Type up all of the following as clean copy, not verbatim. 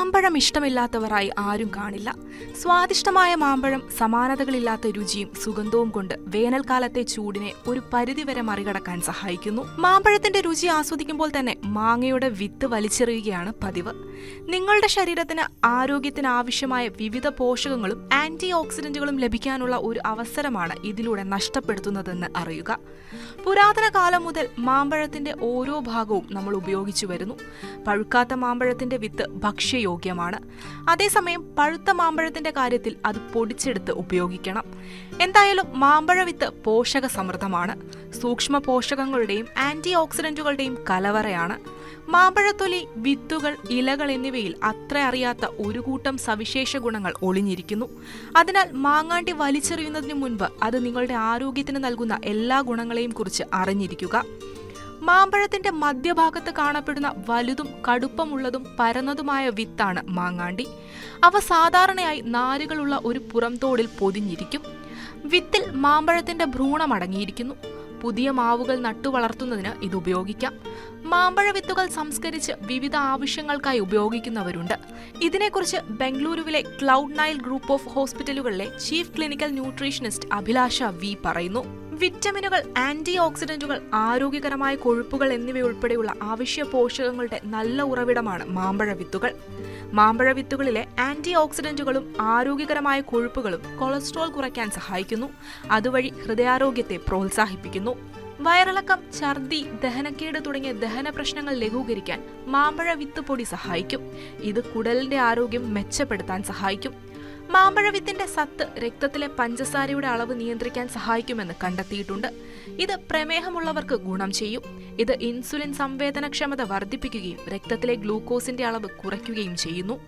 മാമ്പഴം ഇഷ്ടമില്ലാത്തവരായി ആരും കാണില്ല. സ്വാദിഷ്ടമായ മാമ്പഴം സമാനതകളില്ലാത്ത രുചിയും സുഗന്ധവും കൊണ്ട് വേനൽക്കാലത്തെ ചൂടിനെ ഒരു പരിധിവരെ മറികടക്കാൻ സഹായിക്കുന്നു. മാമ്പഴത്തിന്റെ രുചി ആസ്വദിക്കുമ്പോൾ തന്നെ മാങ്ങയുടെ വിത്ത് വലിച്ചെറിയുകയാണ് പതിവ്. നിങ്ങളുടെ ശരീരത്തിന് ആരോഗ്യത്തിന് ആവശ്യമായ വിവിധ പോഷകങ്ങളും ആന്റി ഓക്സിഡന്റുകളും ലഭിക്കാനുള്ള ഒരു അവസരമാണ് ഇതിലൂടെ നഷ്ടപ്പെടുത്തുന്നതെന്ന് അറിയുക. പുരാതന കാലം മുതൽ മാമ്പഴത്തിന്റെ ഓരോ ഭാഗവും നമ്മൾ ഉപയോഗിച്ചു വരുന്നു. പഴുക്കാത്ത മാമ്പഴത്തിന്റെ വിത്ത് ഭക്ഷ്യയോഗ്യമാണ്. അതേസമയം പഴുത്ത മാമ്പഴത്തിന്റെ കാര്യത്തിൽ അത് പൊടിച്ചെടുത്ത് ഉപയോഗിക്കണം. എന്തായാലും മാമ്പഴ വിത്ത് പോഷക സമൃദ്ധമാണ്. സൂക്ഷ്മ പോഷകങ്ങളുടെയും ആന്റി ഓക്സിഡന്റുകളുടെയും കലവറയാണ്. മാമ്പഴത്തൊലി, വിത്തുകൾ, ഇലകൾ എന്നിവയിൽ അത്ര അറിയാത്ത ഒരു കൂട്ടം സവിശേഷ ഗുണങ്ങൾ ഒളിഞ്ഞിരിക്കുന്നു. അതിനാൽ മാങ്ങാണ്ടി വലിച്ചെറിയുന്നതിന് മുൻപ് അത് നിങ്ങളുടെ ആരോഗ്യത്തിന് നൽകുന്ന എല്ലാ ഗുണങ്ങളെയും കുറിച്ച് അറിഞ്ഞിരിക്കുക. മാമ്പഴത്തിന്റെ മധ്യഭാഗത്ത് കാണപ്പെടുന്ന വലുതും കടുപ്പമുള്ളതും പരന്നതുമായ വിത്താണ് മാങ്ങാണ്ടി. അവ സാധാരണയായി നാരുകളുള്ള ഒരു പുറംതോടിൽ പൊതിഞ്ഞിരിക്കും. വിത്തിൽ മാമ്പഴത്തിന്റെ ഭ്രൂണം അടങ്ങിയിരിക്കുന്നു. പുതിയ മാവുകൾ നട്ടുവളർത്തുന്നതിന് ഇത് ഉപയോഗിക്കാം. മാമ്പഴ വിത്തുകൾ സംസ്കരിച്ച് വിവിധ ആവശ്യങ്ങൾക്കായി ഉപയോഗിക്കുന്നവരുണ്ട്. ഇതിനെക്കുറിച്ച് ബംഗളൂരുവിലെ ക്ലൗഡ് നൈൽ ഗ്രൂപ്പ് ഓഫ് ഹോസ്പിറ്റലുകളിലെ chief clinical nutritionist Abhilasha V പറയുന്നു. വിറ്റമിനുകൾ, ആന്റി ഓക്സിഡന്റുകൾ, ആരോഗ്യകരമായ കൊഴുപ്പുകൾ എന്നിവയുൾപ്പെടെയുള്ള അവശ്യ പോഷകങ്ങളുടെ നല്ല ഉറവിടമാണ് മാമ്പഴ വിത്തുകൾ. മാമ്പഴ വിത്തുകളിലെ ആന്റി ഓക്സിഡന്റുകളും ആരോഗ്യകരമായ കൊഴുപ്പുകളും കൊളസ്ട്രോൾ കുറയ്ക്കാൻ സഹായിക്കുന്നു. അതുവഴി ഹൃദയാരോഗ്യത്തെ പ്രോത്സാഹിപ്പിക്കുന്നു. വയറിളക്കം, ഛർദി, ദഹനക്കേട് തുടങ്ങിയ ദഹന പ്രശ്നങ്ങൾ ലഘൂകരിക്കാൻ മാമ്പഴ വിത്ത് പൊടി സഹായിക്കും. ഇത് കുടലിന്റെ ആരോഗ്യം മെച്ചപ്പെടുത്താൻ സഹായിക്കും. മാമ്പഴ വിത്തിന്റെ സത്ത് രക്തത്തിലെ പഞ്ചസാരയുടെ അളവ് നിയന്ത്രിക്കാൻ സഹായിക്കുമെന്ന് കണ്ടെത്തിയിട്ടുണ്ട്. ഇത് പ്രമേഹമുള്ളവർക്ക് ഗുണം ചെയ്യും. ഇത് ഇൻസുലിൻ സംവേദനക്ഷമത വർദ്ധിപ്പിക്കുകയും രക്തത്തിലെ ഗ്ലൂക്കോസിന്റെ അളവ് കുറയ്ക്കുകയും ചെയ്യുന്നു.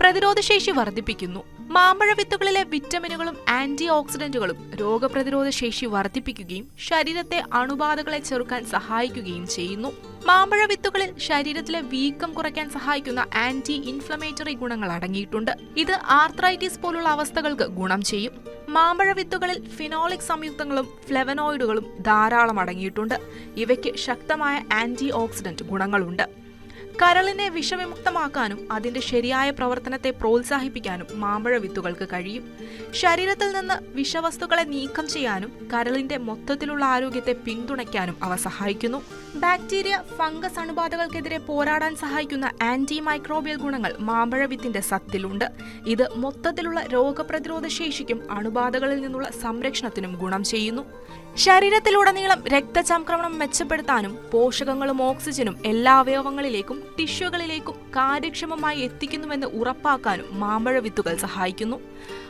പ്രതിരോധശേഷി വർദ്ധിപ്പിക്കുന്നു. മാമ്പഴ വിത്തുകളിലെ വിറ്റമിനുകളും ആന്റി ഓക്സിഡന്റുകളും രോഗപ്രതിരോധ ശേഷി വർദ്ധിപ്പിക്കുകയും ശരീരത്തെ അണുബാധകളെ ചെറുക്കാൻ സഹായിക്കുകയും ചെയ്യുന്നു. മാമ്പഴ വിത്തുകളിൽ ശരീരത്തിലെ വീക്കം കുറയ്ക്കാൻ സഹായിക്കുന്ന ആന്റി ഇൻഫ്ലമേറ്ററി ഗുണങ്ങൾ അടങ്ങിയിട്ടുണ്ട്. ഇത് ആർത്രൈറ്റിസ് പോലുള്ള അവസ്ഥകൾക്ക് ഗുണം ചെയ്യും. മാമ്പഴ വിത്തുകളിൽ ഫിനോളിക് സംയുക്തങ്ങളും ഫ്ലെവനോയിഡുകളും ധാരാളം അടങ്ങിയിട്ടുണ്ട്. ഇവയ്ക്ക് ശക്തമായ ആന്റി ഓക്സിഡന്റ് ഗുണങ്ങളുണ്ട്. കരളിനെ വിഷവിമുക്തമാക്കാനും അതിന്റെ ശരിയായ പ്രവർത്തനത്തെ പ്രോത്സാഹിപ്പിക്കാനും മാമ്പഴ വിത്തുകൾക്ക് കഴിയും. ശരീരത്തിൽ നിന്ന് വിഷവസ്തുക്കളെ നീക്കം ചെയ്യാനും കരളിന്റെ മൊത്തത്തിലുള്ള ആരോഗ്യത്തെ പിന്തുണയ്ക്കാനും അവ സഹായിക്കുന്നു. ബാക്ടീരിയ, ഫംഗസ് അണുബാധകൾക്കെതിരെ പോരാടാൻ സഹായിക്കുന്ന ആന്റി മൈക്രോബിയൽ ഗുണങ്ങൾ മാമ്പഴ വിത്തിന്റെ സത്തിലുണ്ട്. ഇത് മൊത്തത്തിലുള്ള രോഗപ്രതിരോധ ശേഷിക്കും അണുബാധകളിൽ നിന്നുള്ള സംരക്ഷണത്തിനും ഗുണം ചെയ്യുന്നു. ശരീരത്തിലുടനീളം രക്തചംക്രമണം മെച്ചപ്പെടുത്താനും പോഷകങ്ങളും ഓക്സിജനും എല്ലാ അവയവങ്ങളിലേക്കും ടിഷ്യൂകളിലേക്കും കാര്യക്ഷമമായി എത്തിക്കുന്നുവെന്ന് ഉറപ്പാക്കാനും മാമ്പഴ വിത്തുകൾ സഹായിക്കുന്നു.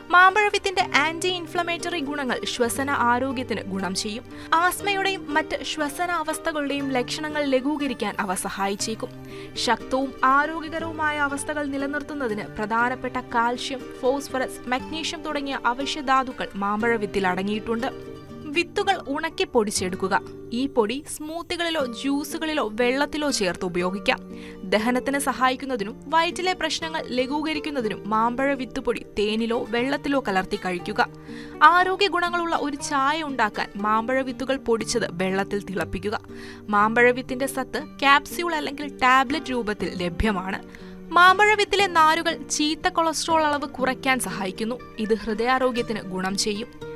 മാമ്പഴ വിത്തിന്റെ ആന്റി ഇൻഫ്ലമേറ്ററി ഗുണങ്ങൾ ശ്വസന ആരോഗ്യത്തിന് ഗുണം ചെയ്യും. ആസ്മയുടെയും മറ്റ് ശ്വസന അവസ്ഥകളുടെയും ലക്ഷണങ്ങൾ ലഘൂകരിക്കാൻ അവ സഹായിച്ചേക്കും. ശക്തവും ആരോഗ്യകരവുമായ അവസ്ഥകൾ നിലനിർത്തുന്നതിന് പ്രധാനപ്പെട്ട കാൽഷ്യം, ഫോസ്ഫറസ്, മഗ്നീഷ്യം തുടങ്ങിയ അവശ്യ ധാതുക്കൾ മാമ്പഴ വിത്തിൽ അടങ്ങിയിട്ടുണ്ട്. വിത്തുകൾ ഉണക്കി പൊടിച്ചെടുക്കുക. ഈ പൊടി സ്മൂത്തികളിലോ ജ്യൂസുകളിലോ വെള്ളത്തിലോ ചേർത്ത് ഉപയോഗിക്കാം. ദഹനത്തിന് സഹായിക്കുന്നതിനും വയറ്റിലെ പ്രശ്നങ്ങൾ ലഘൂകരിക്കുന്നതിനും മാമ്പഴ വിത്തുപൊടി തേനിലോ വെള്ളത്തിലോ കലർത്തി കഴിക്കുക. ആരോഗ്യ ഗുണങ്ങളുള്ള ഒരു ചായ ഉണ്ടാക്കാൻ മാമ്പഴ വിത്തുകൾ പൊടിച്ചത് വെള്ളത്തിൽ തിളപ്പിക്കുക. മാമ്പഴ വിത്തിന്റെ സത്ത് ക്യാപ്സ്യൂൾ അല്ലെങ്കിൽ ടാബ്ലറ്റ് രൂപത്തിൽ ലഭ്യമാണ്. മാമ്പഴ വിത്തിലെ നാരുകൾ ചീത്ത കൊളസ്ട്രോൾ അളവ് കുറയ്ക്കാൻ സഹായിക്കുന്നു. ഇത് ഹൃദയാരോഗ്യത്തിന് ഗുണം ചെയ്യും.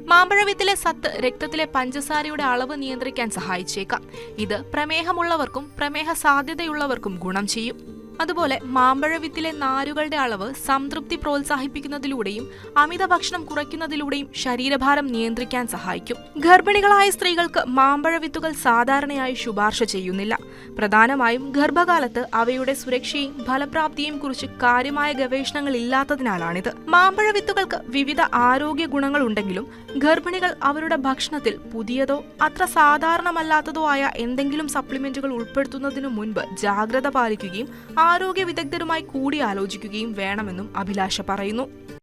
മാമ്പഴ വിത്തിലെ സത്ത് രക്തത്തിലെ പഞ്ചസാരയുടെ അളവ് നിയന്ത്രിക്കാൻ സഹായിച്ചേക്കാം. ഇത് പ്രമേഹമുള്ളവർക്കും പ്രമേഹ സാധ്യതയുള്ളവർക്കും ഗുണം ചെയ്യും. അതുപോലെ മാമ്പഴ വിത്തിലെ നാരുകളുടെ അളവ് സംതൃപ്തി പ്രോത്സാഹിപ്പിക്കുന്നതിലൂടെയും അമിത ഭക്ഷണം കുറയ്ക്കുന്നതിലൂടെയും ശരീരഭാരം നിയന്ത്രിക്കാൻ സഹായിക്കും. ഗർഭിണികളായ സ്ത്രീകൾക്ക് മാമ്പഴ വിത്തുകൾ സാധാരണയായി ശുപാർശ ചെയ്യുന്നില്ല. പ്രധാനമായും ഗർഭകാലത്ത് അവയുടെ സുരക്ഷയും ഫലപ്രാപ്തിയും കുറിച്ച് കാര്യമായ ഗവേഷണങ്ങൾ ഇല്ലാത്തതിനാലാണിത്. മാമ്പഴ വിത്തുകൾക്ക് വിവിധ ആരോഗ്യ ഗുണങ്ങൾ ഉണ്ടെങ്കിലും ഗർഭിണികൾ അവരുടെ ഭക്ഷണത്തിൽ പുതിയതോ അത്ര സാധാരണമല്ലാത്തതോ ആയ എന്തെങ്കിലും സപ്ലിമെന്റുകൾ ഉൾപ്പെടുത്തുന്നതിനു മുൻപ് ജാഗ്രത പാലിക്കുകയും ആരോഗ്യ വിദഗ്ധരുമായി കൂടിയാലോചിക്കുകയും വേണമെന്നും അഭിലാഷ പറയുന്നു.